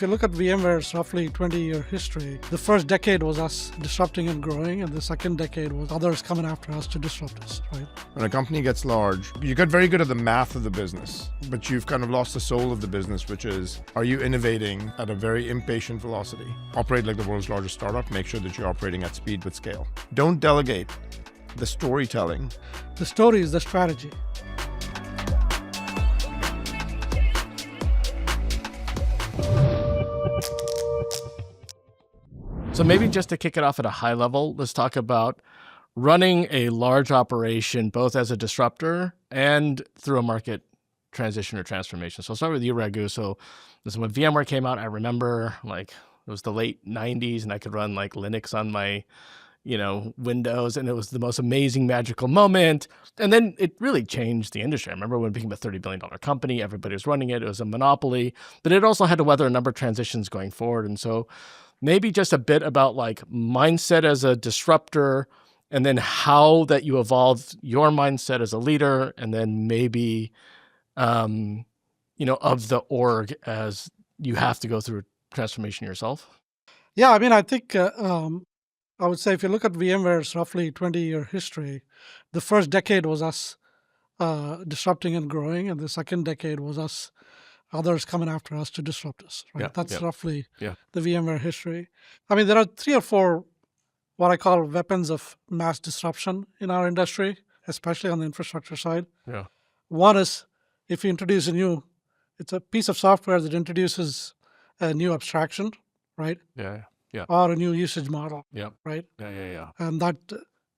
if you look at VMware's roughly 20-year history, the first decade was us disrupting and growing, and the second decade was others coming after us to disrupt us, right? When a company gets large, you get very good at the math of the business, but you've kind of lost the soul of the business, which is, are you innovating at a very impatient velocity? Operate like the world's largest startup, make sure that you're operating at speed with scale. Don't delegate the storytelling. The story is the strategy. So maybe just to kick it off at a high level, let's talk about running a large operation, both as a disruptor and through a market transition or transformation. So I'll start with you, Raghu. So this is when VMware came out. I remember it was the late 90s and I could run Linux on my, Windows, and it was the most amazing, magical moment. And then it really changed the industry. I remember when it became a $30 billion company, everybody was running it. It was a monopoly, but it also had to weather a number of transitions going forward. And so maybe just a bit about mindset as a disruptor, and then how that you evolved your mindset as a leader, and then maybe, of the org as you have to go through transformation yourself. Yeah, I think I would say if you look at VMware's roughly 20-year history, the first decade was us disrupting and growing, and the second decade was others coming after us to disrupt us, right? Yeah, That's roughly the VMware history. There are 3 or 4 what I call weapons of mass disruption in our industry, especially on the infrastructure side. Yeah. One is if you introduce it's a piece of software that introduces a new abstraction, right? Yeah. Or a new usage model, Yeah. right? Yeah. And that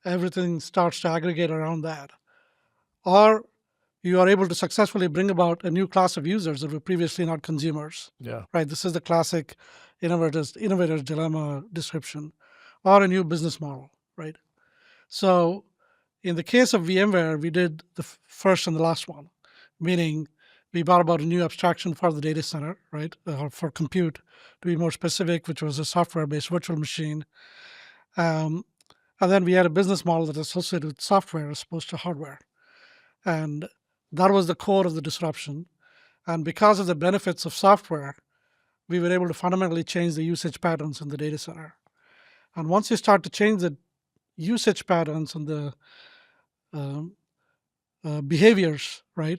everything starts to aggregate around that. Or you are able to successfully bring about a new class of users that were previously not consumers. Yeah. Right. This is the classic innovator's dilemma description, or a new business model. Right. So in the case of VMware, we did the first and the last one, meaning we brought about a new abstraction for the data center, right, or for compute, to be more specific, which was a software-based virtual machine. And then we had a business model that is associated with software as opposed to hardware. And that was the core of the disruption. And because of the benefits of software, we were able to fundamentally change the usage patterns in the data center. And once you start to change the usage patterns and the behaviors, right,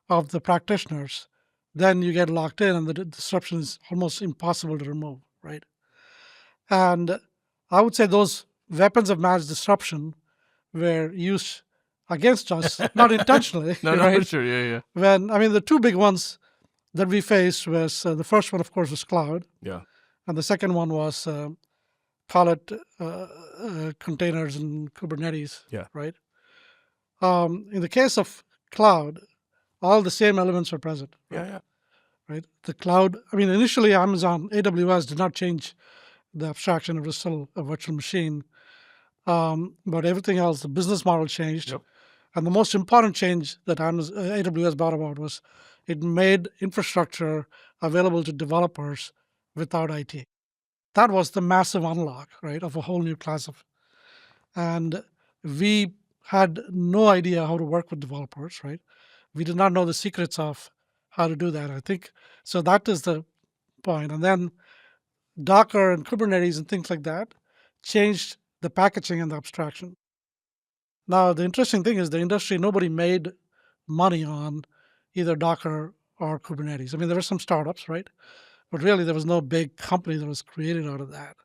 of the practitioners, then you get locked in and the disruption is almost impossible to remove, right? And I would say those weapons of mass disruption were used against us, not intentionally. No, right? for sure. Yeah. When, the 2 big ones that we faced was, the first one, of course, was cloud. Yeah. And the second one was, call it containers and Kubernetes, Yeah. right? In the case of cloud, all the same elements are present. Yeah. Right? The cloud, initially AWS did not change the abstraction. It was still a virtual machine. But everything else, the business model changed. Yep. And the most important change that AWS brought about was it made infrastructure available to developers without IT. That was the massive unlock, right, of a whole new class of. And we had no idea how to work with developers, right? We did not know the secrets of how to do that, I think. So that is the point. And then Docker and Kubernetes and things like that changed the packaging and the abstraction. Now, the interesting thing is the industry, nobody made money on either Docker or Kubernetes. There were some startups, right? But really, there was no big company that was created out of that.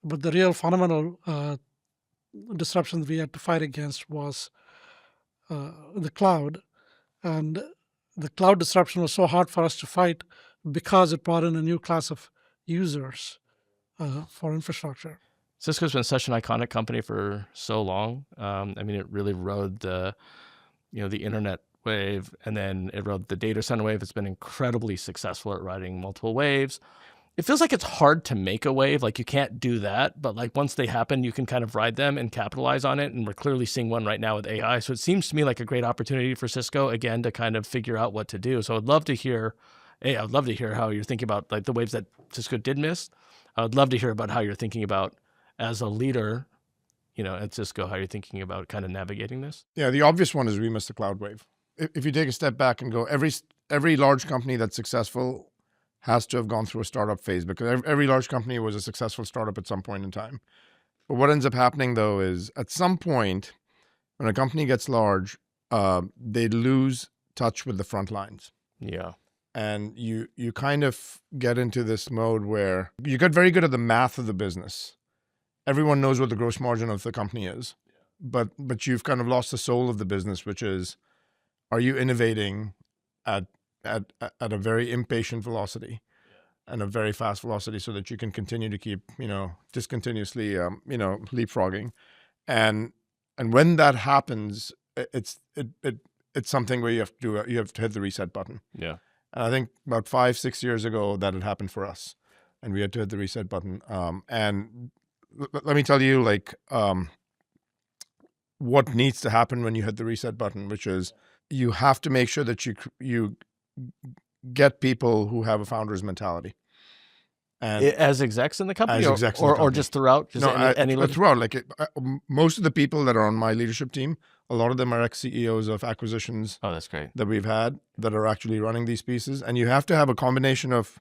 But the real fundamental disruption that we had to fight against was the cloud. And the cloud disruption was so hard for us to fight because it brought in a new class of users for infrastructure. Cisco's been such an iconic company for so long. It really rode the internet wave, and then it rode the data center wave. It's been incredibly successful at riding multiple waves. It feels like it's hard to make a wave. You can't do that, but once they happen, you can kind of ride them and capitalize on it. And we're clearly seeing one right now with AI. So it seems to me like a great opportunity for Cisco, again, to kind of figure out what to do. So I'd love to hear how you're thinking about the waves that Cisco did miss. I would love to hear about how you're thinking about, as a leader, at Cisco, how you're thinking about kind of navigating this. Yeah, the obvious one is we missed the cloud wave. If you take a step back and go, every large company that's successful has to have gone through a startup phase, because every large company was a successful startup at some point in time. But what ends up happening though is at some point when a company gets large, they lose touch with the front lines. Yeah. And you kind of get into this mode where you get very good at the math of the business. Everyone knows what the gross margin of the company is, but you've kind of lost the soul of the business, which is, are you innovating at a very impatient velocity and a very fast velocity so that you can continue to keep, discontinuously, leapfrogging. And when that happens, it's something where you have to hit the reset button. Yeah. And I think about 5-6 years ago that had happened for us, and we had to hit the reset button. And let me tell you, what needs to happen when you hit the reset button, which is you have to make sure that you get people who have a founder's mentality. And as execs in the company, as execs in the or company. just throughout? Just throughout. Most of the people that are on my leadership team, a lot of them are ex-CEOs of acquisitions. Oh, that's great. That we've had that are actually running these pieces. And you have to have a combination of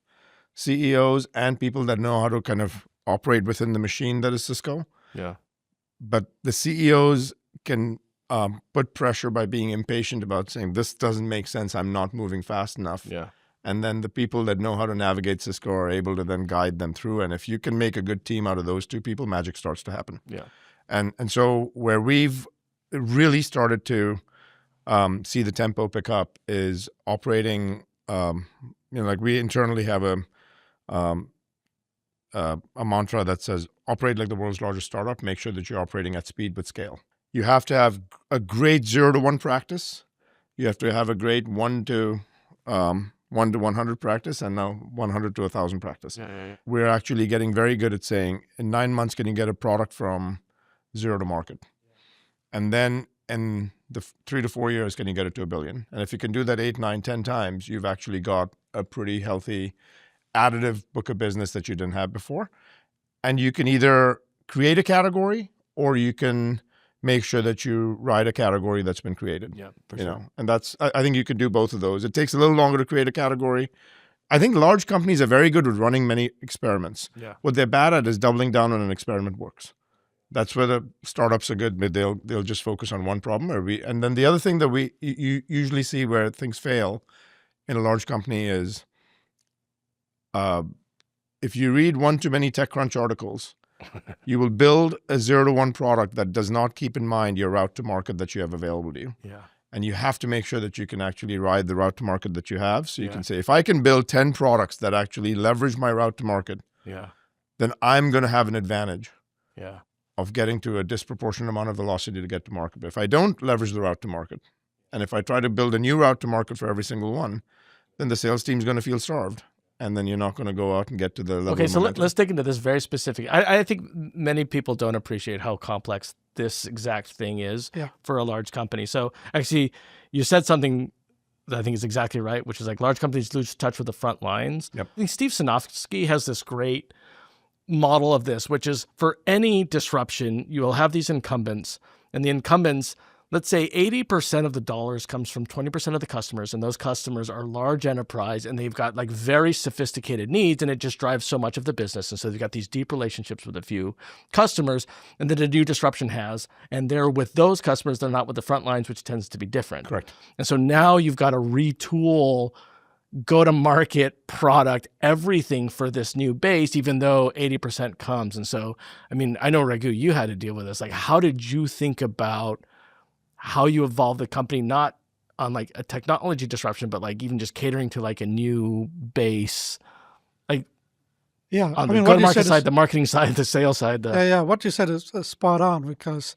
CEOs and people that know how to kind of operate within the machine that is Cisco. Yeah. But the CEOs can put pressure by being impatient about saying, this doesn't make sense, I'm not moving fast enough. Yeah. And then the people that know how to navigate Cisco are able to then guide them through. And if you can make a good team out of those two people, magic starts to happen. Yeah. And so where we've really started to see the tempo pick up is operating, we internally have a mantra that says, operate like the world's largest startup, make sure that you're operating at speed with scale. You have to have a great 0 to 1 practice. You have to have a great 1 to 100 practice, and now 100 to 1,000 practice. Yeah. We're actually getting very good at saying, in 9 months, can you get a product from 0 to market? And then in the 3 to 4 years, can you get it to $1 billion? And if you can do that 8, 9, 10 times, you've actually got a pretty healthy additive book of business that you didn't have before. And you can either create a category, or you can make sure that you ride a category that's been created. Yeah, for sure. And that's, I think you can do both of those. It takes a little longer to create a category. I think large companies are very good with running many experiments. Yeah. What they're bad at is doubling down on an experiment works. That's where the startups are good, but they'll just focus on one problem. And then the other thing that you usually see where things fail in a large company is if you read one too many TechCrunch articles, you will build a 0 to 1 product that does not keep in mind your route to market that you have available to you. Yeah. And you have to make sure that you can actually ride the route to market that you have. So you can say, if I can build 10 products that actually leverage my route to market, then I'm going to have an advantage of getting to a disproportionate amount of velocity to get to market. But if I don't leverage the route to market, and if I try to build a new route to market for every single one, then the sales team's going to feel starved. And then you're not going to go out and get to the level. Okay, so let's dig into this very specific. I think many people don't appreciate how complex this exact thing is for a large company. So actually, you said something that I think is exactly right, which is like large companies lose touch with the front lines. Yep. I think Steve Sinofsky has this great model of this, which is for any disruption, you will have these incumbents, and the incumbents, let's say 80% of the dollars comes from 20% of the customers, and those customers are large enterprise, and they've got like very sophisticated needs, and it just drives so much of the business. And so they've got these deep relationships with a few customers, and then a new disruption has, and they're with those customers, they're not with the front lines, which tends to be different. Correct. And so now you've got to retool go-to-market product, everything for this new base, even though 80% comes. And so, I mean, I know, Raghu, you had to deal with this. Like, how did you think about how you evolve the company, not on like a technology disruption, but like even just catering to like a new base, like on the go-to-market side, the marketing side, the sales side. What you said is spot on, because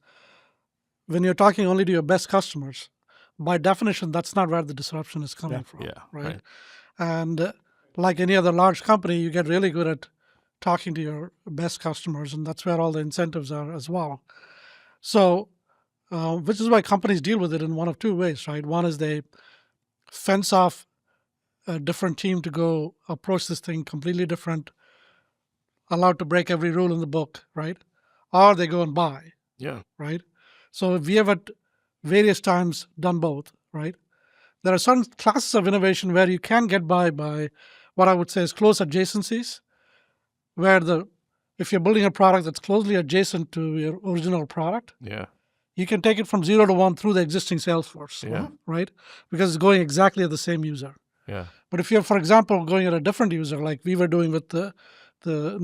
when you're talking only to your best customers, by definition, that's not where the disruption is coming from. Yeah, right. And like any other large company, you get really good at talking to your best customers, and that's where all the incentives are as well. So, which is why companies deal with it in one of two ways, right? One is they fence off a different team to go approach this thing completely different, allowed to break every rule in the book, right? Or they go and buy. Yeah. Right? So we have at various times done both, right? There are certain classes of innovation where you can get by what I would say is close adjacencies, where if you're building a product that's closely adjacent to your original product, Yeah. you can take it from 0 to 1 through the existing sales force, Yeah. right? Because it's going exactly at the same user. Yeah. But if you're, for example, going at a different user, like we were doing with the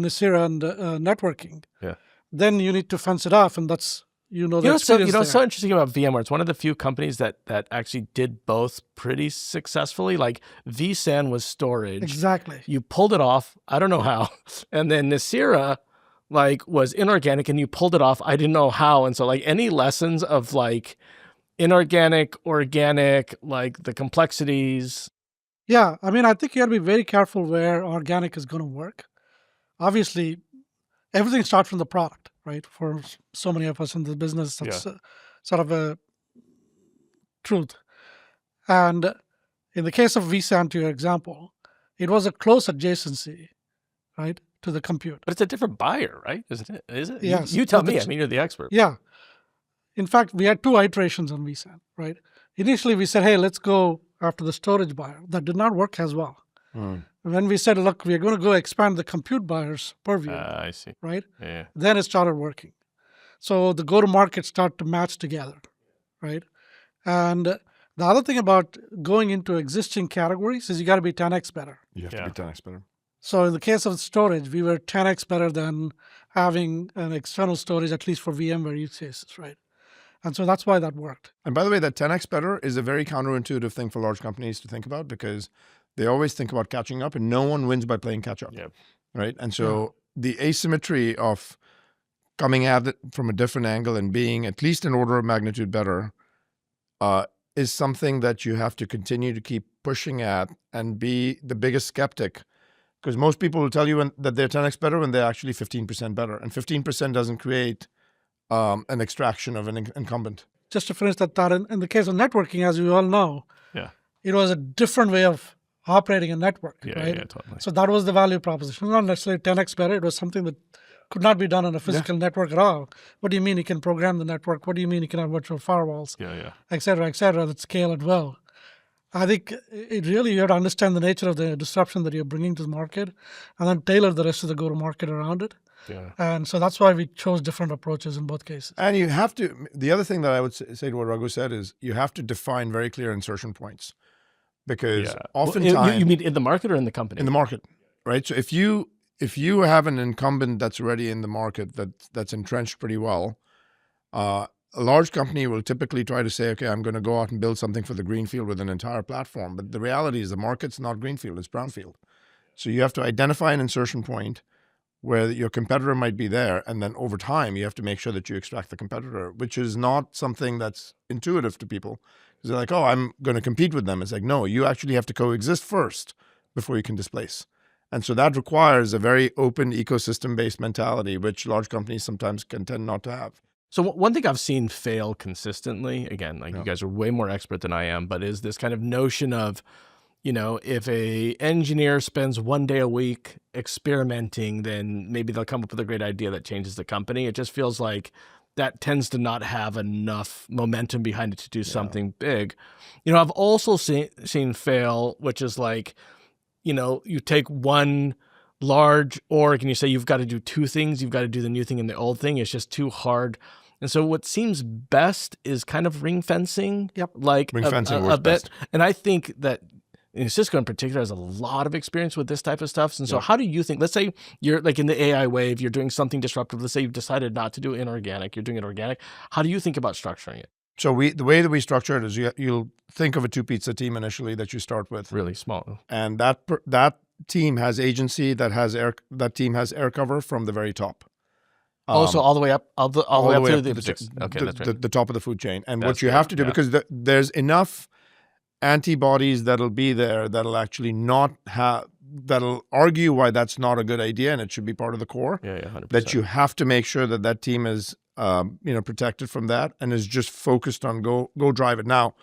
Nicira and networking, Yeah. then you need to fence it off, and that's the experience What's so there. interesting about VMware, it's one of the few companies that actually did both pretty successfully. Like vSAN was storage. Exactly. You pulled it off. I don't know how. And then Nicira was inorganic and you pulled it off. I didn't know how. And so any lessons of inorganic, organic, the complexities. Yeah, I mean, I think you got to be very careful where organic is going to work. Obviously, everything starts from the product, right? For so many of us in the business, that's sort of a truth. And in the case of vSAN, to your example, it was a close adjacency, right, to the compute. But it's a different buyer, right? Isn't it? Is it? Yes. You tell me. I mean, you're the expert. Yeah. In fact, we had 2 iterations on vSAN, right? Initially, we said, hey, let's go after the storage buyer. That did not work as well. When we said, look, we're going to go expand the compute buyer's purview, I see. right? Yeah. Then it started working. So the go-to-market start to match together, right? And the other thing about going into existing categories is you got to be 10x better. You have to be 10x better. So in the case of storage, we were 10x better than having an external storage, at least for VMware use cases, right? And so that's why that worked. And by the way, that 10x better is a very counterintuitive thing for large companies to think about, because they always think about catching up, and no one wins by playing catch up, right? And so the asymmetry of coming at it from a different angle and being at least an order of magnitude better is something that you have to continue to keep pushing at and be the biggest skeptic, because most people will tell you that they're 10x better when they're actually 15% better, and 15% doesn't create an extraction of an incumbent. Just to finish that thought, in the case of networking, as you all know, it was a different way of operating a network, right? Yeah, totally. So that was the value proposition. Not necessarily 10x better. It was something that could not be done on a physical network at all. What do you mean you can program the network? What do you mean you can have virtual firewalls? Et cetera, that scale it well. I think it really, you have to understand the nature of the disruption that you're bringing to the market and then tailor the rest of the go-to-market around it. Yeah. And so that's why we chose different approaches in both cases. And you have to, the other thing that I would say to what Raghu said is you have to define very clear insertion points, because oftentimes... You mean in the market or in the company? In the market, right? So if you have an incumbent that's already in the market that's entrenched pretty well, a large company will typically try to say, okay, I'm going to go out and build something for the greenfield with an entire platform. But the reality is the market's not greenfield, it's brownfield. So you have to identify an insertion point where your competitor might be there, and then over time you have to make sure that you extract the competitor, which is not something that's intuitive to people. Because they're like, oh, I'm going to compete with them. It's like, no, you actually have to coexist first before you can displace. And so that requires a very open ecosystem-based mentality, which large companies sometimes can tend not to have. So one thing I've seen fail consistently, again, you guys are way more expert than I am, but is this kind of notion of, if a engineer spends 1 day a week experimenting, then maybe they'll come up with a great idea that changes the company. It just feels like that tends to not have enough momentum behind it to do something big. I've also seen fail, which is you take one large org and you say you've got to do 2 things. You've got to do the new thing and the old thing. It's just too hard. And so what seems best is kind of ring fencing. Ring fencing works a bit. best. And I think that Cisco in particular has a lot of experience with this type of stuff. And so how do you think, let's say you're in the AI wave, you're doing something disruptive. Let's say you've decided not to do inorganic, you're doing it organic. How do you think about structuring it? So the way that we structure it is you'll think of a 2-pizza team initially that you start with. Really small. And that team has agency, that team has air cover from the very top. So all the way up, all the way up to the that's right. The top of the food chain. And what you have to do, because there's enough antibodies that'll be there that'll actually that'll argue why that's not a good idea and it should be part of the core. 100%. That you have to make sure that team is protected from that and is just focused on go drive it. Now,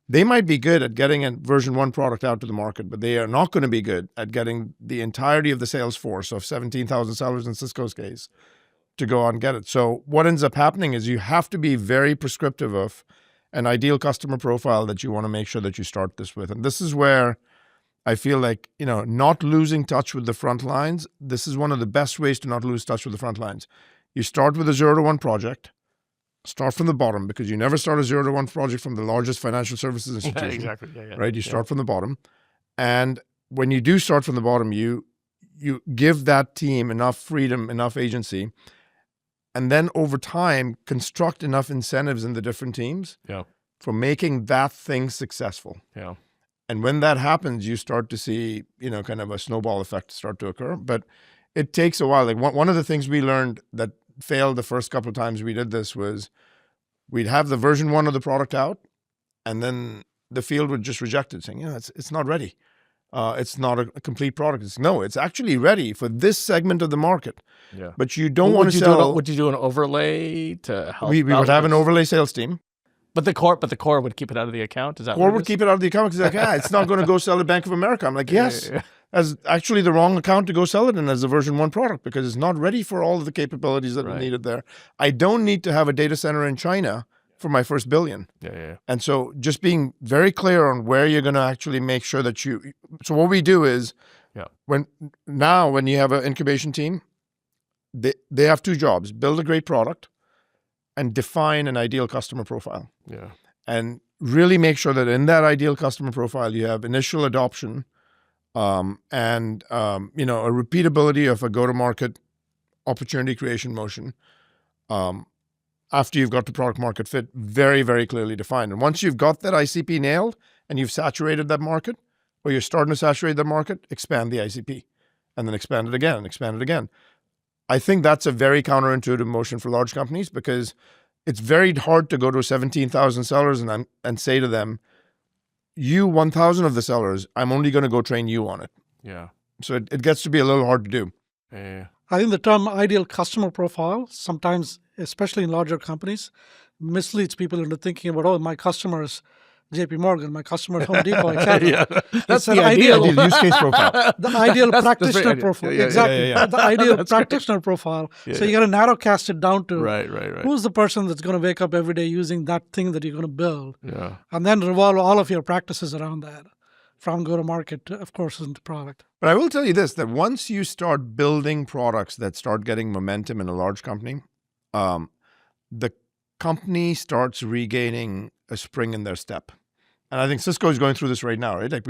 they might be good at getting a version 1 product out to the market, but they are not going to be good at getting the entirety of the sales force of 17,000 sellers in Cisco's case to go out and get it. So what ends up happening is you have to be very prescriptive of an ideal customer profile that you want to make sure that you start this with. And this is where I feel like, not losing touch with the front lines. This is one of the best ways to not lose touch with the front lines. You start with a 0 to 1 project. Start from the bottom, because you never start a 0 to 1 project from the largest financial services institution. Exactly. Yeah. Right? You start from the bottom. And when you do start from the bottom, you give that team enough freedom, enough agency, and then over time construct enough incentives in the different teams for making that thing successful. Yeah. And when that happens, you start to see, kind of a snowball effect start to occur. But it takes a while. Like one of the things we learned that failed the first couple of times we did this was we'd have the version 1 of the product out, and then the field would just reject it, saying, it's not ready. It's not a complete product. It's actually ready for this segment of the market. Yeah. But you don't want to sell. Would you do an overlay to help? We would have an overlay sales team. But the core would keep it out of the account? Is that core would keep it out of the account because it's not going to go sell at Bank of America. I'm like, yes. Yeah. As actually the wrong account to go sell it in as a version 1 product, because it's not ready for all of the capabilities that are needed there. I don't need to have a data center in China for my first billion. Yeah. And so just being very clear on where you're going to actually make sure that so what we do is when you have an incubation team, they have 2 jobs: build a great product and define an ideal customer profile. Yeah. And really make sure that in that ideal customer profile, you have initial adoption, and a repeatability of a go-to-market opportunity creation motion after you've got the product market fit very, very clearly defined. And once you've got that ICP nailed and you've saturated that market, or you're starting to saturate the market, expand the ICP and then expand it again and expand it again. I think that's a very counterintuitive motion for large companies, because it's very hard to go to 17,000 sellers and say to them, you 1,000 of the sellers, I'm only going to go train you on it. Yeah. So it gets to be a little hard to do. Yeah. I think the term ideal customer profile sometimes, especially in larger companies, misleads people into thinking about, my customers JP Morgan, my customer at Home Depot, etc. That's the ideal use case profile. The ideal practitioner profile. Exactly. The ideal practitioner profile. So you got to narrow cast it down to who's the person that's going to wake up every day using that thing that you're going to build. Yeah. And then revolve all of your practices around that, from go-to-market, of course, into product. But I will tell you this, that once you start building products that start getting momentum in a large company, the company starts regaining a spring in their step. And I think Cisco is going through this right now, right? Like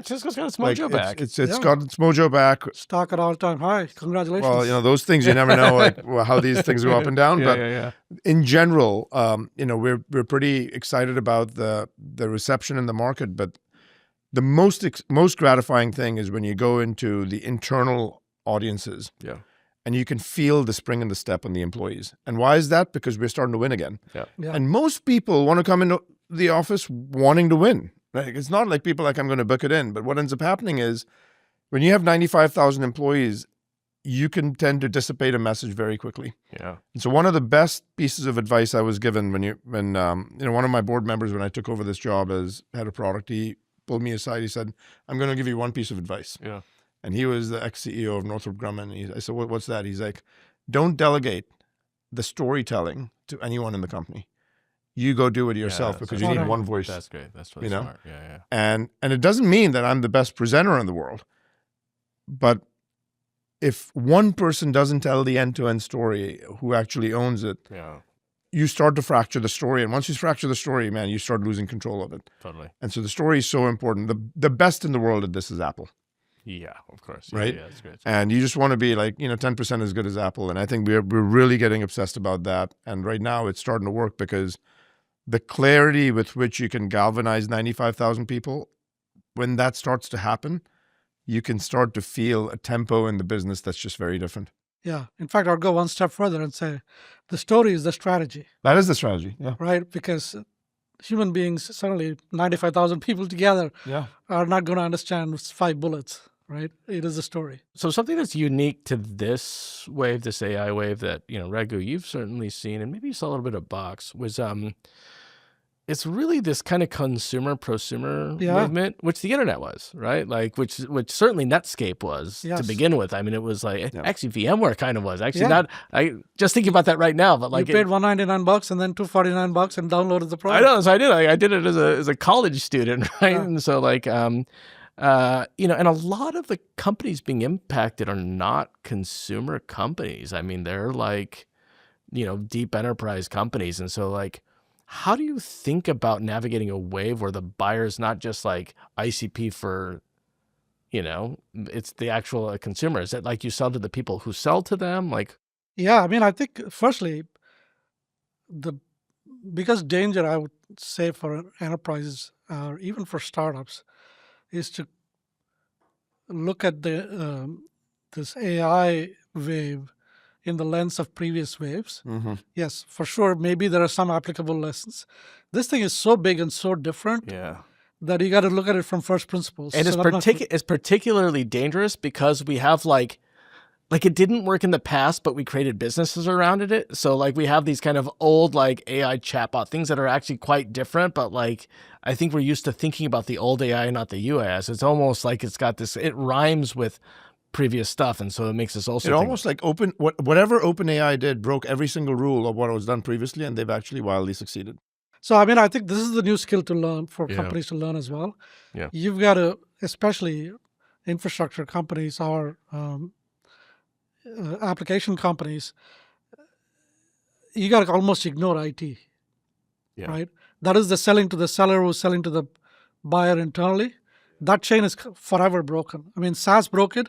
Cisco's got its mojo back. It's got its mojo back. Stock at all-time high. Congratulations. Well, those things you never know, how these things go up and down. But in general, we're pretty excited about the reception in the market. But the most gratifying thing is when you go into the internal audiences. Yeah. And you can feel the spring in the step on the employees. And why is that? Because we're starting to win again. Yeah. And most people want to come into the office wanting to win. Like, it's not like people I'm going to book it in. But what ends up happening is when you have 95,000 employees, you can tend to dissipate a message very quickly. Yeah. And so one of the best pieces of advice I was given when one of my board members, when I took over this job as head of product, he pulled me aside. He said, I'm going to give you one piece of advice. Yeah. And he was the ex-CEO of Northrop Grumman. I said, what's that? He's like, don't delegate the storytelling to anyone in the company. You go do it yourself, because you need one voice. That's great. That's really smart. Yeah. And it doesn't mean that I'm the best presenter in the world. But if one person doesn't tell the end-to-end story, who actually owns it, you start to fracture the story. And once you fracture the story, man, you start losing control of it. Totally. And so the story is so important. The best in the world at this is Apple. Yeah, of course. Right? Yeah, that's great. And you just want to be 10% as good as Apple. And I think we're really getting obsessed about that. And right now it's starting to work, because the clarity with which you can galvanize 95,000 people, when that starts to happen, you can start to feel a tempo in the business that's just very different. Yeah. In fact, I'll go one step further and say the story is the strategy. That is the strategy. Yeah. Right? Because human beings, suddenly 95,000 people together are not going to understand 5 bullets. Right? It is a story. So something that's unique to this wave, this AI wave that, Raghu, you've certainly seen, and maybe you saw a little bit of Box, was it's really this kind of consumer prosumer movement, which the internet was, right? Like which certainly Netscape was to begin with. I mean, it was like actually VMware kind of was. Actually not I just thinking about that right now, but like you paid $199 and then $249 and downloaded the product. I know, so I did. I did it as a college student, right? Yeah. And so And a lot of the companies being impacted are not consumer companies. I mean, they're like, deep enterprise companies. And so like, how do you think about navigating a wave where the buyer's not just like ICP for, it's the actual consumer? Is it like you sell to the people who sell to them? Like, Yeah, I mean, I think firstly, the biggest danger I would say for enterprises or even for startups is to look at this AI wave in the lens of previous waves. Yes, for sure, maybe there are some applicable lessons. This thing is so big and so different that you got to look at it from first principles. And it's particularly dangerous because we have like it didn't work in the past, but we created businesses around it. So like we have these kind of old like AI chatbot things that are actually quite different, but like I think we're used to thinking about the old AI, not the UAS. It's almost like it's got this, it rhymes with previous stuff, and so it makes us also almost like whatever OpenAI did broke every single rule of what was done previously, and they've actually wildly succeeded. So I mean, I think this is the new skill to learn for companies to learn as well. Yeah, you've got to, especially infrastructure companies or application companies, you got to almost ignore IT, right? That is the selling to the seller who's selling to the buyer internally. That chain is forever broken. I mean, SaaS broke it,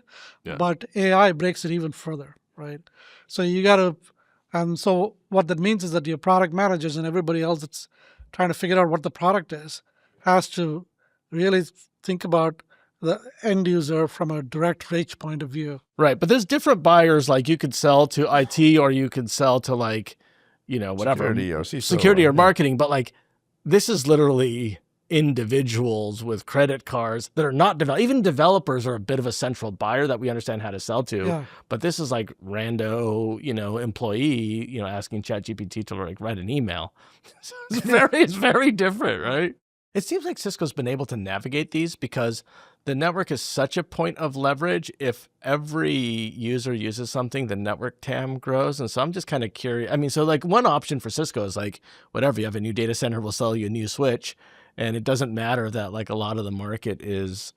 but AI breaks it even further, right? So you got to, and so what that means is that your product managers and everybody else that's trying to figure out what the product is has to really think about the end user from a direct reach point of view. Right, but there's different buyers. Like you could sell to IT or you could sell to like, whatever. Security or marketing. But like, this is literally individuals with credit cards that are not even developers are a bit of a central buyer that we understand how to sell to. But this is like rando, employee, asking ChatGPT to like write an email. So it's very different, right? It seems like Cisco's been able to navigate these because the network is such a point of leverage. If every user uses something, the network TAM grows. And so I'm just kind of curious. I mean, so like one option for Cisco is like, whatever, you have a new data center, we'll sell you a new switch. And it doesn't matter that like a lot of the market is,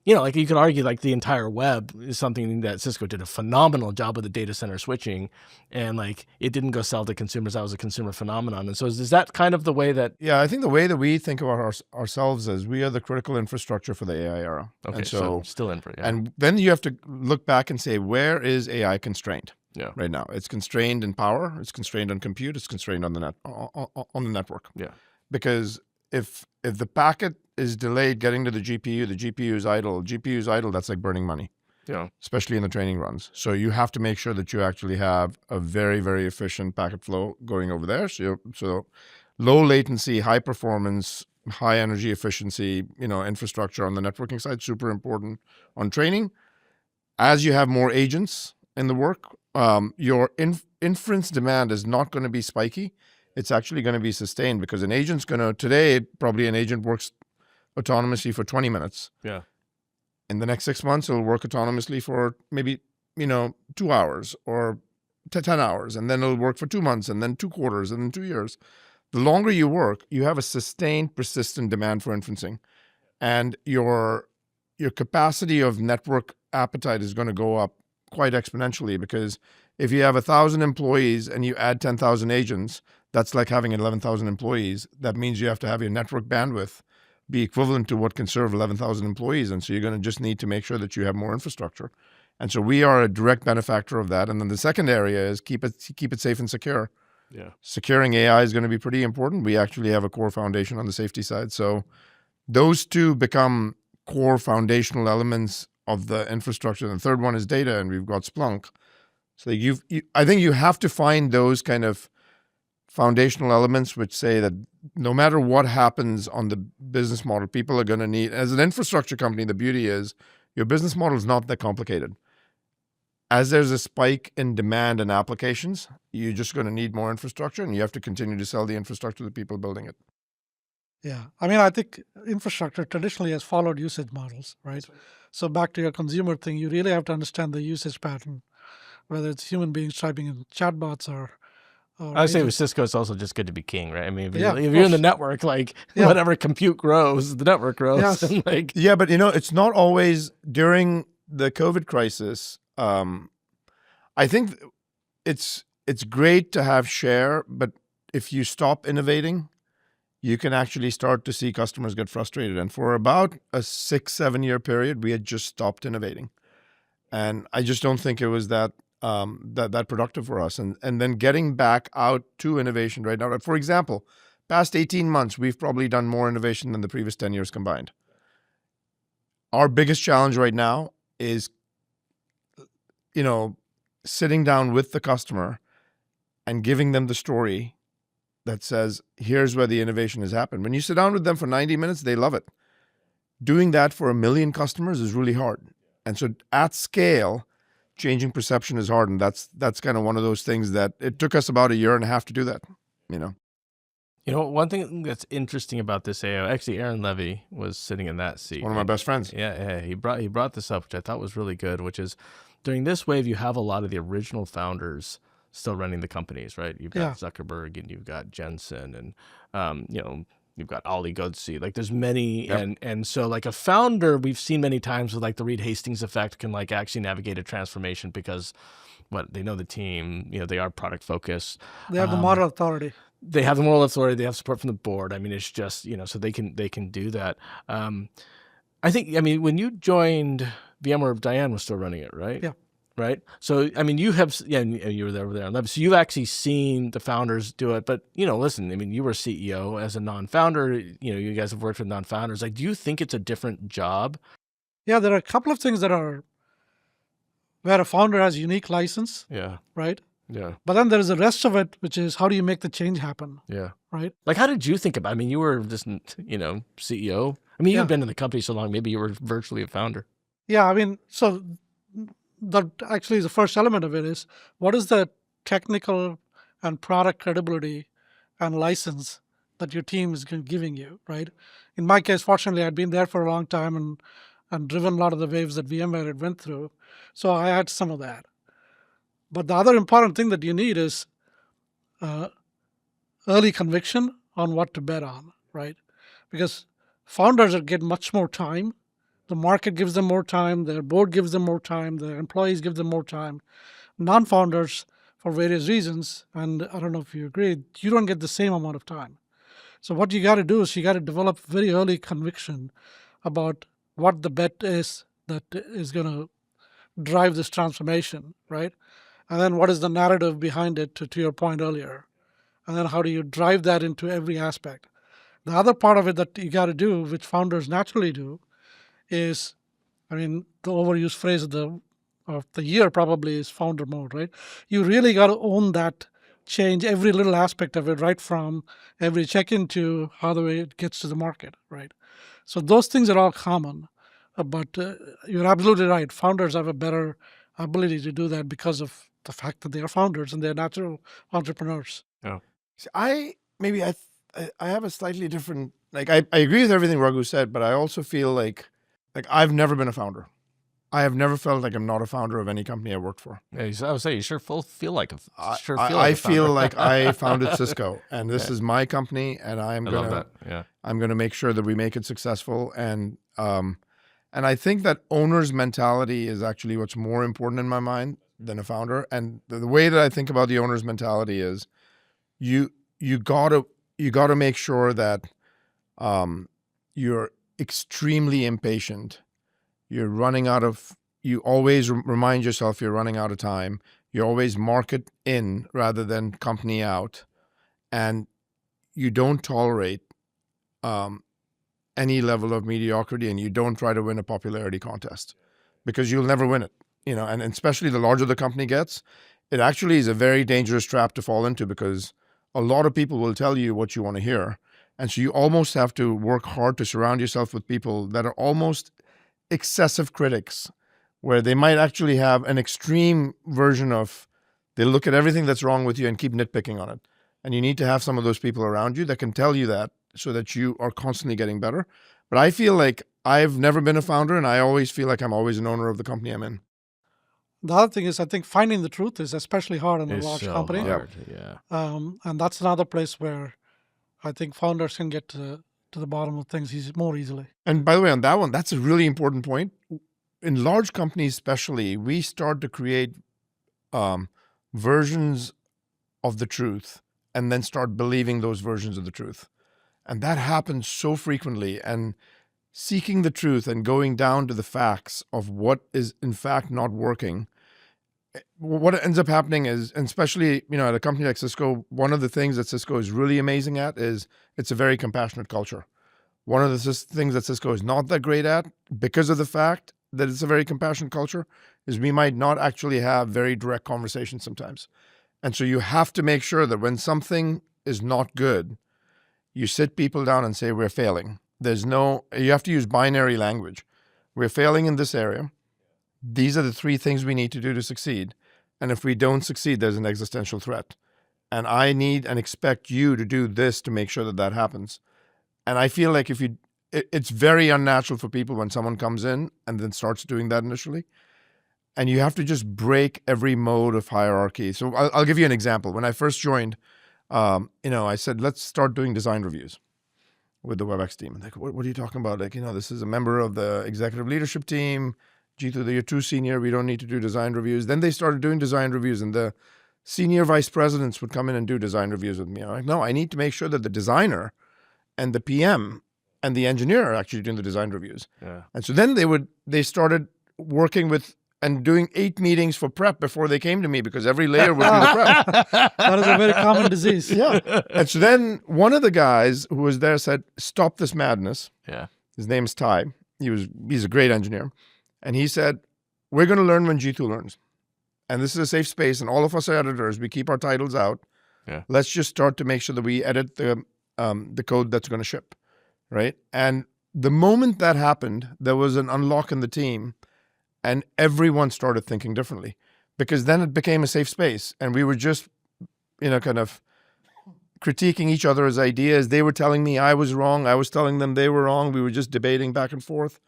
like you could argue like the entire web is something that Cisco did a phenomenal job with the data center switching, and like it didn't go sell to consumers. That was a consumer phenomenon. And so is that kind of the way that? Yeah, I think the way that we think about ourselves is we are the critical infrastructure for the AI era. Okay, and so still in for it. Yeah. And then you have to look back and say, where is AI constrained? Yeah. Right now, it's constrained in power. It's constrained on compute. It's constrained on the on the network. Yeah. Because if the packet is delayed getting to the GPU is idle. GPU is idle, that's like burning money. Yeah. Especially in the training runs. So you have to make sure that you actually have a very, very efficient packet flow going over there. So low latency, high performance, high energy efficiency, infrastructure on the networking side, super important on training. As you have more agents in the work, your inference demand is not going to be spiky. It's actually going to be sustained because an agent's going to, today, probably an agent works autonomously for 20 minutes. Yeah. In the next 6 months, it'll work autonomously for maybe, 2 hours or 10 hours. And then it'll work for 2 months and then 2 quarters and then 2 years. The longer you work, you have a sustained, persistent demand for inferencing. And your capacity of network appetite is going to go up quite exponentially, because if you have 1,000 employees and you add 10,000 agents, that's like having 11,000 employees. That means you have to have your network bandwidth be equivalent to what can serve 11,000 employees. And so you're going to just need to make sure that you have more infrastructure. And so we are a direct benefactor of that. And then the second area is keep it safe and secure. Yeah. Securing AI is going to be pretty important. We actually have a core foundation on the safety side. So those two become core foundational elements of the infrastructure. And the third one is data, and we've got Splunk. So I think you have to find those kind of foundational elements which say that no matter what happens on the business model, people are going to need, as an infrastructure company, the beauty is your business model is not that complicated. As there's a spike in demand and applications, you're just going to need more infrastructure, and you have to continue to sell the infrastructure to the people building it. Yeah. I mean, I think infrastructure traditionally has followed usage models, right? So back to your consumer thing, you really have to understand the usage pattern, whether it's human beings typing in chatbots or I would say with Cisco, it's also just good to be king, right? I mean, Yeah, if you're in the network, like Yeah. whatever compute grows, the network grows. Yes. And like, Yeah, but it's not always during the COVID crisis. I think it's great to have share, but if you stop innovating, you can actually start to see customers get frustrated. And for about a 6-7 year period, we had just stopped innovating, and I just don't think it was that that productive for us. And then getting back out to innovation right now. For example, past 18 months, we've probably done more innovation than the previous 10 years combined. Our biggest challenge right now is, sitting down with the customer and giving them the story that says, here's where the innovation has happened. When you sit down with them for 90 minutes, they love it. Doing that for 1 million customers is really hard. And so at scale, changing perception is hard. And that's kind of one of those things that it took us about 1.5 years to do that, one thing that's interesting about this AO, actually, Aaron Levy was sitting in that seat. One of my best friends. Yeah, he brought this up, which I thought was really good, which is during this wave, you have a lot of the original founders still running the companies, right? You've got Zuckerberg and you've got Jensen and, you've got Ali Ghodsi. Like there's many. Yep. And so like a founder, we've seen many times with like the Reed Hastings effect can like actually navigate a transformation because they know the team, they are product focused. They have the moral authority. They have the moral authority. They have support from the board. I mean, it's just, so they can do that. When you joined VMware, Diane was still running it, right? Yeah. Right. So, you were over there on Levy. So you've actually seen the founders do it, but, listen, you were CEO as a non-founder, you guys have worked with non-founders. Like, do you think it's a different job? Yeah, there are a couple of things that are where a founder has unique license. Yeah. Right. Yeah. But then there is the rest of it, which is how do you make the change happen? Yeah. Right. Like, how did you think about, you were just, CEO. You've been in the company so long, maybe you were virtually a founder. Yeah. So that actually is the first element of it is what is the technical and product credibility and license that your team is giving you, right? In my case, fortunately, I'd been there for a long time and driven a lot of the waves that VMware had went through. So I had some of that. But the other important thing that you need is early conviction on what to bet on, right? Because founders get much more time. The market gives them more time. Their board gives them more time. Their employees give them more time. Non-founders, for various reasons, and I don't know if you agree, you don't get the same amount of time. So what you got to do is you got to develop very early conviction about what the bet is that is going to drive this transformation, right? And then what is the narrative behind it, to your point earlier? And then how do you drive that into every aspect? The other part of it that you got to do, which founders naturally do, is, the overused phrase of the year probably is founder mode, right? You really got to own that change, every little aspect of it, right from every check-in to how the way it gets to the market, right? So those things are all common, but you're absolutely right. Founders have a better ability to do that because of the fact that they are founders and they're natural entrepreneurs. Yeah. See, I have a slightly different, I agree with everything Raghu said, but I also feel like I've never been a founder. I have never felt like I'm not a founder of any company I worked for. Yeah, I would say you sure feel like a I feel like I founded Cisco, and this is my company, and I'm gonna make sure that we make it successful. And I think that owner's mentality is actually what's more important in my mind than a founder. And the way that I think about the owner's mentality is, you gotta make sure that you're extremely impatient. You always remind yourself you're running out of time. You always market in rather than company out. And you don't tolerate any level of mediocrity, and you don't try to win a popularity contest because you'll never win it. And especially the larger the company gets, it actually is a very dangerous trap to fall into because a lot of people will tell you what you want to hear. And so you almost have to work hard to surround yourself with people that are almost excessive critics, where they might actually have an extreme version of, they look at everything that's wrong with you and keep nitpicking on it. And you need to have some of those people around you that can tell you that so that you are constantly getting better. But I feel like I've never been a founder, and I always feel like I'm always an owner of the company I'm in. The other thing is, I think finding the truth is especially hard in a It's large so company. hard. Yeah. And that's another place where I think founders can get to the bottom of things more easily. And by the way, on that one, that's a really important point. In large companies, especially, we start to create versions of the truth and then start believing those versions of the truth. And that happens so frequently. And seeking the truth and going down to the facts of what is in fact not working, what ends up happening is, and especially, at a company like Cisco, one of the things that Cisco is really amazing at is it's a very compassionate culture. One of the things that Cisco is not that great at, because of the fact that it's a very compassionate culture, is we might not actually have very direct conversations sometimes. And so you have to make sure that when something is not good, you sit people down and say, we're failing. You have to use binary language. We're failing in this area. These are the 3 things we need to do to succeed. And if we don't succeed, there's an existential threat. And I need and expect you to do this to make sure that that happens. And I feel like it's very unnatural for people when someone comes in and then starts doing that initially. And you have to just break every mode of hierarchy. So I'll give you an example. When I first joined, I said, let's start doing design reviews with the WebEx team. And like, what are you talking about? Like, this is a member of the executive leadership team. Jeetu, you're too senior. We don't need to do design reviews. Then they started doing design reviews, and the senior vice presidents would come in and do design reviews with me. I'm like, no, I need to make sure that the designer and the PM and the engineer are actually doing the design reviews. Yeah. And so then they started working with and doing 8 meetings for prep before they came to me, because every layer would do the prep. That is a very common disease. Yeah. And so then one of the guys who was there said, stop this madness. Yeah. His name's Ty. He's a great engineer. And he said, we're going to learn when Jeetu learns. And this is a safe space, and all of us are editors. We keep our titles out. Yeah. Let's just start to make sure that we edit the code that's going to ship, right? And the moment that happened, there was an unlock in the team, and everyone started thinking differently, because then it became a safe space, and we were just, kind of critiquing each other's ideas. They were telling me I was wrong. I was telling them they were wrong. We were just debating back and forth,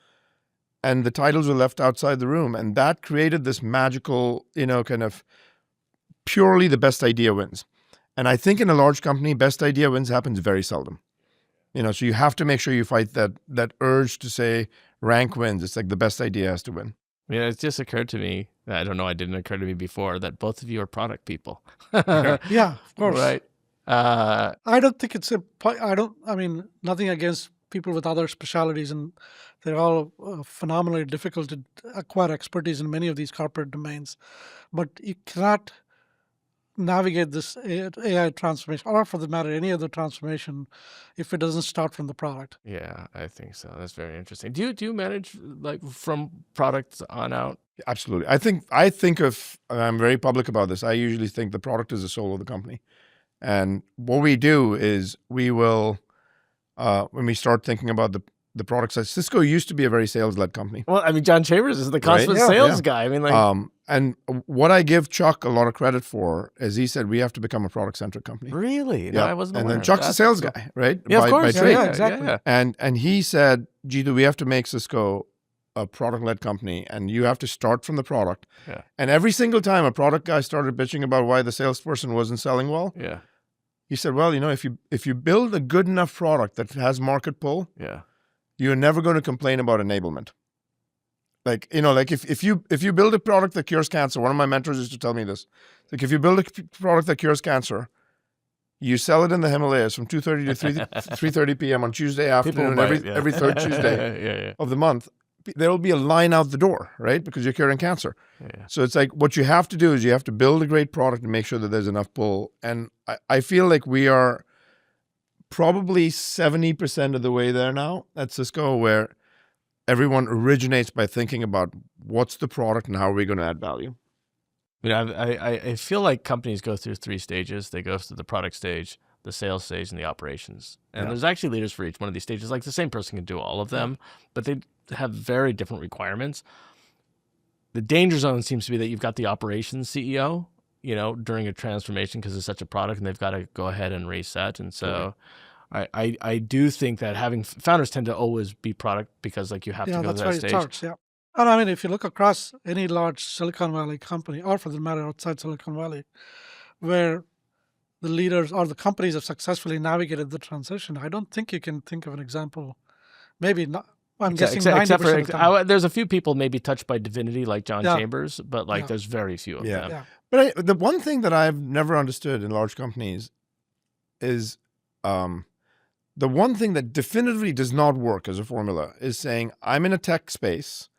and the titles were left outside the room, and that created this magical, kind of purely the best idea wins. And I think in a large company, best idea wins happens very seldom. So you have to make sure you fight that urge to say rank wins. It's like the best idea has to win. Yeah, it just occurred to me. I don't know. It didn't occur to me before that both of you are product people. Yeah, of course. Right. I don't think nothing against people with other specialities, and they're all phenomenally difficult to acquire expertise in many of these corporate domains. But you cannot navigate this AI transformation, or for the matter, any other transformation, if it doesn't start from the product. Yeah, I think so. That's very interesting. Do you manage like from products on out? Absolutely. I'm very public about this. I usually think the product is the soul of the company. And what we do is we will, when we start thinking about the product side, Cisco used to be a very sales-led company. Well, John Chambers is the consummate sales guy. And what I give Chuck a lot of credit for is he said we have to become a product-centric company. Really? No, I wasn't aware. And then Chuck's a sales guy, right? Yeah, of course. By trade. Yeah, exactly. Yeah. And he said, Jeetu, we have to make Cisco a product-led company, and you have to start from the product. Yeah. And every single time a product guy started bitching about why the salesperson wasn't selling well, Yeah. he said, well, if you build a good enough product that has market pull, Yeah. you're never going to complain about enablement. Like, if you build a product that cures cancer, one of my mentors used to tell me this. Like, if you build a product that cures cancer, you sell it in the Himalayas from 2:30 to 3:30 p.m. on Tuesday afternoon, every third Tuesday of the month. There will be a line out the door, right? Because you're curing cancer. Yeah. So it's like what you have to do is you have to build a great product and make sure that there's enough pull. And I feel like we are probably 70% of the way there now at Cisco, where everyone originates by thinking about what's the product and how are we going to add value. I feel like companies go through 3 stages. They go through the product stage, the sales stage, and the operations. And there's actually leaders for each one of these stages. Like the same person can do all of them, but they have very different requirements. The danger zone seems to be that you've got the operations CEO, during a transformation because it's such a product and they've got to go ahead and reset. And so I do think that having founders tend to always be product because like you have to go to that stage. That's why it starts, yeah. And I mean, if you look across any large Silicon Valley company, or for the matter outside Silicon Valley, where the leaders or the companies have successfully navigated the transition, I don't think you can think of an example. Maybe not. I'm guessing 90% of the time. there's a few people maybe touched by divinity like John Yeah. Chambers, but like Yeah. there's very few of them. Yeah. But the one thing that I've never understood in large companies is the one thing that definitively does not work as a formula is saying, I'm in a tech space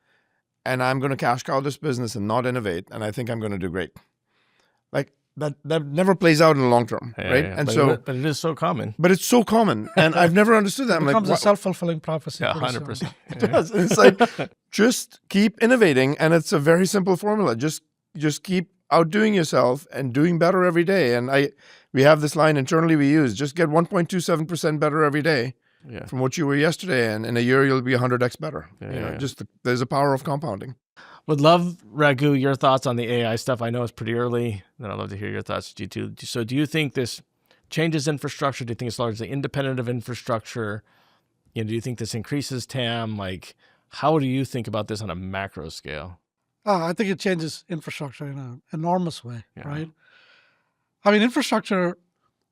and I'm going to cash cow this business and not innovate, and I think I'm going to do great. Like that never plays out in the long term, right? Yeah. And but it is so common. but it's so common, and I've never understood that. It I'm becomes like, a self-fulfilling prophecy. Yeah, pretty soon. 100%. it does. It's like just keep innovating, and it's a very simple formula. Just keep outdoing yourself and doing better every day. And we have this line internally we use: just get 1.27% better every day from what you were yesterday, and in a year you'll be 100x better. There's a power of compounding. Would love, Raghu, your thoughts on the AI stuff. I know it's pretty early, and I'd love to hear your thoughts, Jeetu. So do you think this changes infrastructure? Do you think it's largely independent of infrastructure? Do you think this increases TAM? Like, how do you think about this on a macro scale? I think it changes infrastructure in an enormous way, right? I mean, infrastructure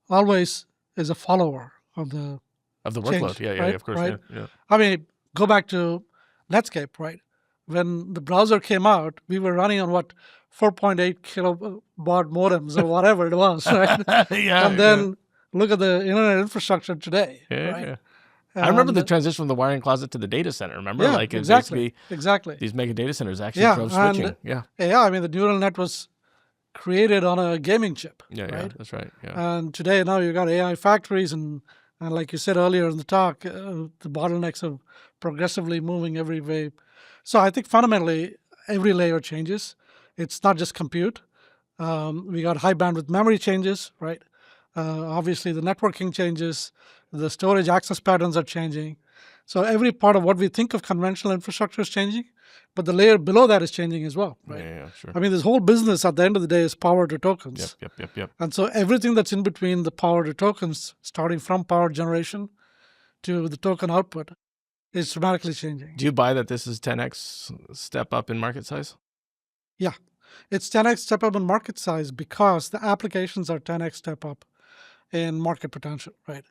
always is a follower of the workload. Change, Yeah, right? of course. Right? Yeah. I mean, go back to Netscape, right? When the browser came out, we were running on 4.8 kilobaud modems or whatever it was, right? And then look at the internet infrastructure today, right? Yeah. I remember the transition from the wiring closet to the data center. Remember, Yeah, like exactly. These mega data centers actually drove switching. Yeah. I mean, the neural net was created on a gaming chip. Yeah, that's right. Yeah. And today, now you've got AI factories, and like you said earlier in the talk, the bottlenecks are progressively moving every way. So I think fundamentally every layer changes. It's not just compute. We got high bandwidth memory changes, right? Obviously the networking changes, the storage access patterns are changing. So every part of what we think of conventional infrastructure is changing, but the layer below that is changing as well, right? Yeah, sure. I mean, this whole business at the end of the day is power to tokens. Yep. And so everything that's in between the power to tokens, starting from power generation to the token output, is dramatically changing. Do you buy that this is 10x step up in market size? Yeah. It's 10x step up in market size because the applications are 10x step up in market potential, right?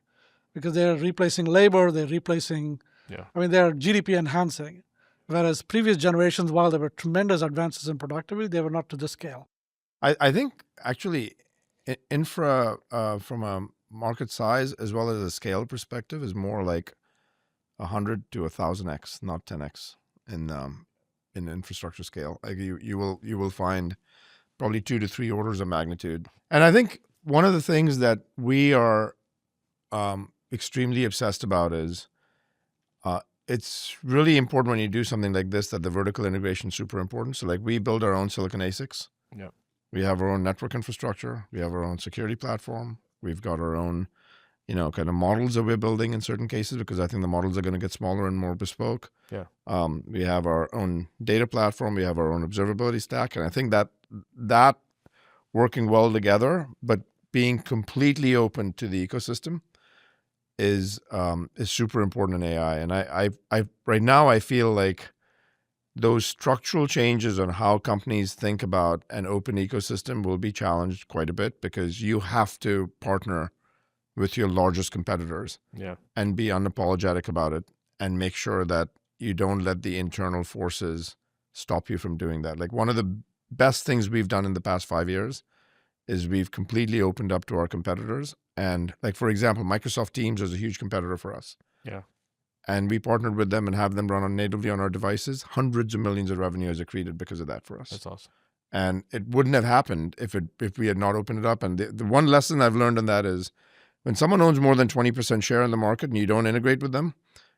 Because they're replacing labor, they're replacing, I mean, they're GDP enhancing. Whereas previous generations, while there were tremendous advances in productivity, they were not to this scale. I think actually infra from a market size as well as a scale perspective is more like 100 to 1,000x, not 10x in infrastructure scale. Like you will find probably 2 to 3 orders of magnitude. And I think one of the things that we are extremely obsessed about is it's really important when you do something like this that the vertical integration is super important. So like we build our own silicon ASICs. Yeah. We have our own network infrastructure. We have our own security platform. We've got our own, kind of models that we're building in certain cases because I think the models are going to get smaller and more bespoke. Yeah. We have our own data platform. We have our own observability stack. And I think that working well together, but being completely open to the ecosystem is super important in AI. And I right now I feel like those structural changes on how companies think about an open ecosystem will be challenged quite a bit because you have to partner with your largest competitors and be unapologetic about it and make sure that you don't let the internal forces stop you from doing that. Like one of the best things we've done in the past 5 years is we've completely opened up to our competitors. And like, for example, Microsoft Teams is a huge competitor for us. Yeah. And we partnered with them and have them run natively on our devices. Hundreds of millions of revenue is accreted because of that for us. That's awesome. And it wouldn't have happened if we had not opened it up. And the one lesson I've learned on that is when someone owns more than 20% share in the market and you don't integrate with them,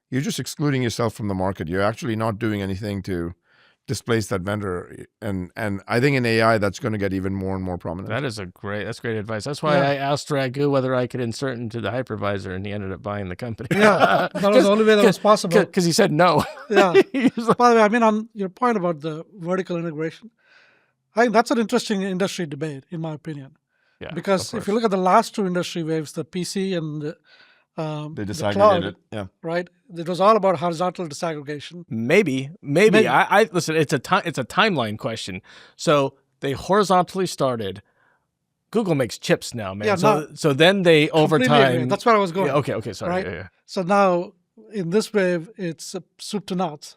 you're just excluding yourself from the market. You're actually not doing anything to displace that vendor. And I think in AI, that's going to get even more and more prominent. That's great advice. That's why I asked Raghu whether I could insert into the hypervisor, and he ended up buying the company. Yeah, that was the only way that was possible. Because he said no. Yeah. By the way, I mean, on your point about the vertical integration, I think that's an interesting industry debate, in my opinion. Yeah, because if you look at the last two industry waves, the PC and They the disaggregated cloud, it. Yeah. right? It was all about horizontal disaggregation. Maybe. I listen. It's a timeline question. So they horizontally started. Google makes chips now, man. Yeah, so then they over Completely agree. time. That's where I was going. Yeah, okay. Sorry. Right? Yeah. So now in this wave, it's soup to nuts.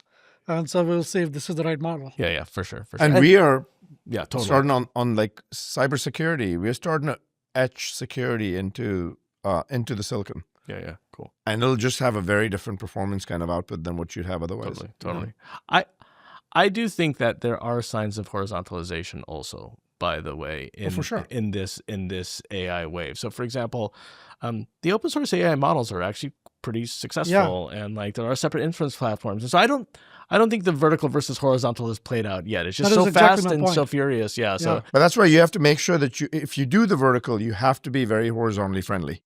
And so we'll see if this is the right model. Yeah, for sure. And we are totally starting on like cybersecurity. We're starting to etch security into the silicon. Yeah, cool. And it'll just have a very different performance kind of output than what you'd have otherwise. Totally. I do think that there are signs of horizontalization also, by the way, for sure. in this AI wave. So for example, the open source AI models are actually pretty successful, and like there are separate inference platforms. And so I don't think the vertical versus horizontal is played out yet. It's just so exactly fast and so furious. Yeah. So but that's why you have to make sure that if you do the vertical, you have to be very horizontally friendly.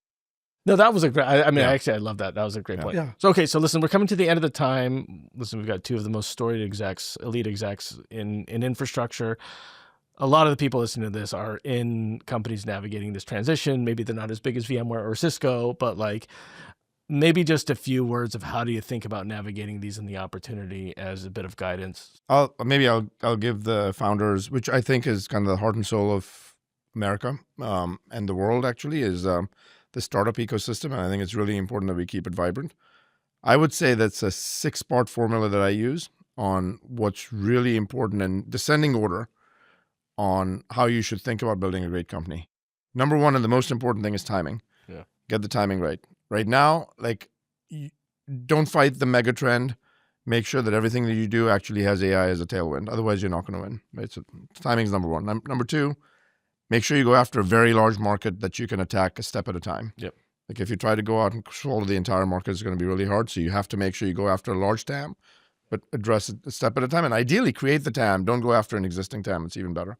no, that was a great. I mean, actually, I love that. That was a great point. Yeah. So okay, so listen, we're coming to the end of the time. Listen, we've got two of the most storied execs, elite execs in infrastructure. A lot of the people listening to this are in companies navigating this transition. Maybe they're not as big as VMware or Cisco, but like maybe just a few words of how do you think about navigating these and the opportunity as a bit of guidance. I'll give the founders, which I think is kind of the heart and soul of America and the world actually, is the startup ecosystem. And I think it's really important that we keep it vibrant. I would say that's a 6-part formula that I use on what's really important in descending order on how you should think about building a great company. Number one, and the most important thing, is timing. Yeah. Get the timing right. Right now, like, don't fight the mega trend. Make sure that everything that you do actually has AI as a tailwind. Otherwise, you're not going to win. Right? So timing is number one. Number two, make sure you go after a very large market that you can attack a step at a time. Yep. Like if you try to go out and swallow the entire market, it's going to be really hard. So you have to make sure you go after a large TAM, but address it a step at a time. And ideally, create the TAM. Don't go after an existing TAM. It's even better.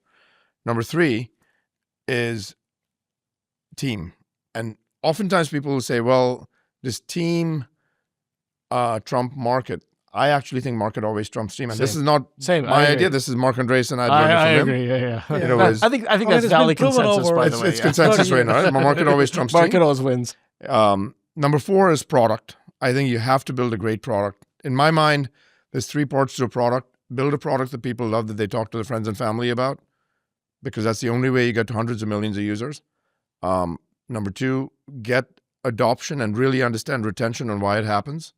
Number three is team. And oftentimes people will say, well, does team trump market? I actually think market always trumps team. And this is not my idea. This is Mark Andreessen. I agree. Yeah. You know, I think that's valid consensus, by the way. It's consensus right now. Right? Market always trumps team. Market always wins. Number four is product. I think you have to build a great product. In my mind, there's 3 parts to a product. Build a product that people love, that they talk to their friends and family about, because that's the only way you get to hundreds of millions of users. Number 2, get adoption and really understand retention and why it happens.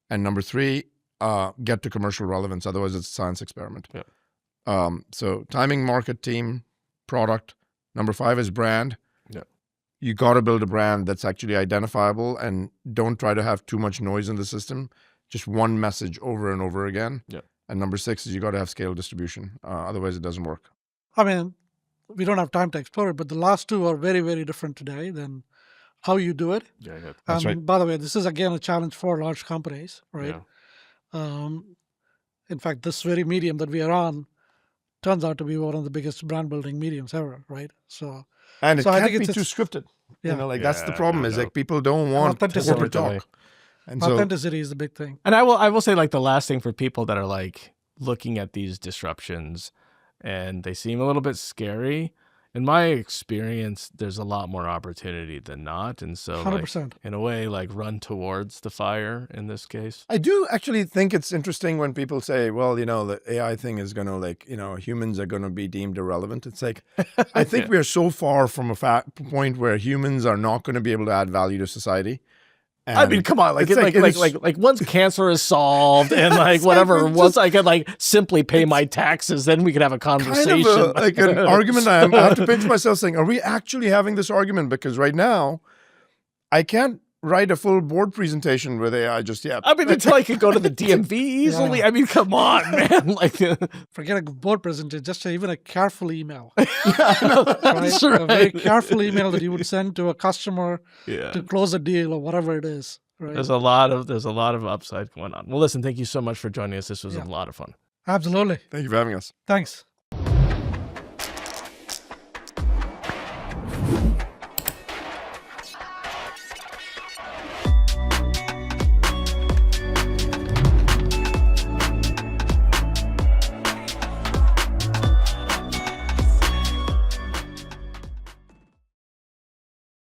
And number 3, get to commercial relevance. Otherwise, it's a science experiment. Yeah. So timing, market, team, product. Number 5 is brand. Yeah. You got to build a brand that's actually identifiable, and don't try to have too much noise in the system. Just one message over and over again. Yeah. And number 6 is you got to have scale distribution. Otherwise, it doesn't work. I mean, we don't have time to explore it, but the last 2 are very, very different today than how you do it. Yeah. That's right. By the way, this is again a challenge for large companies, right? Yeah. In fact, this very medium that we are on turns out to be one of the biggest brand building mediums ever, right? And it so I can't think be too scripted. Yeah. You know, like that's the problem, is like people don't want Authenticity. corporate talk. And so Authenticity is the big thing. And I will say, like, the last thing for people that are like looking at these disruptions and they seem a little bit scary, in my experience, there's a lot more opportunity than not. And so 100%. like, in a way, like, run towards the fire in this case. I do actually think it's interesting when people say, well, you know, the AI thing is going to, like, you know, humans are going to be deemed irrelevant. It's like, I think we are so far from a point where humans are not going to be able to add value to society. And I mean, come on, like once cancer is solved and like whatever, once I can like simply pay my taxes, then we can have a conversation. Kind of like an argument. I have to pinch myself saying, are we actually having this argument? Because right now, I can't write a full board presentation with AI just yet. I mean, until I could go to the DMV easily. Yeah. I mean, come on, man. Like, Forget a board presentation, just even a careful email. right? A very careful email that you would send to a customer Yeah. to close a deal or whatever it is. Right? There's a lot of upside going on. Well, listen, thank you so much for joining us. This was a lot of fun. Absolutely. Thank you for having us. Thanks.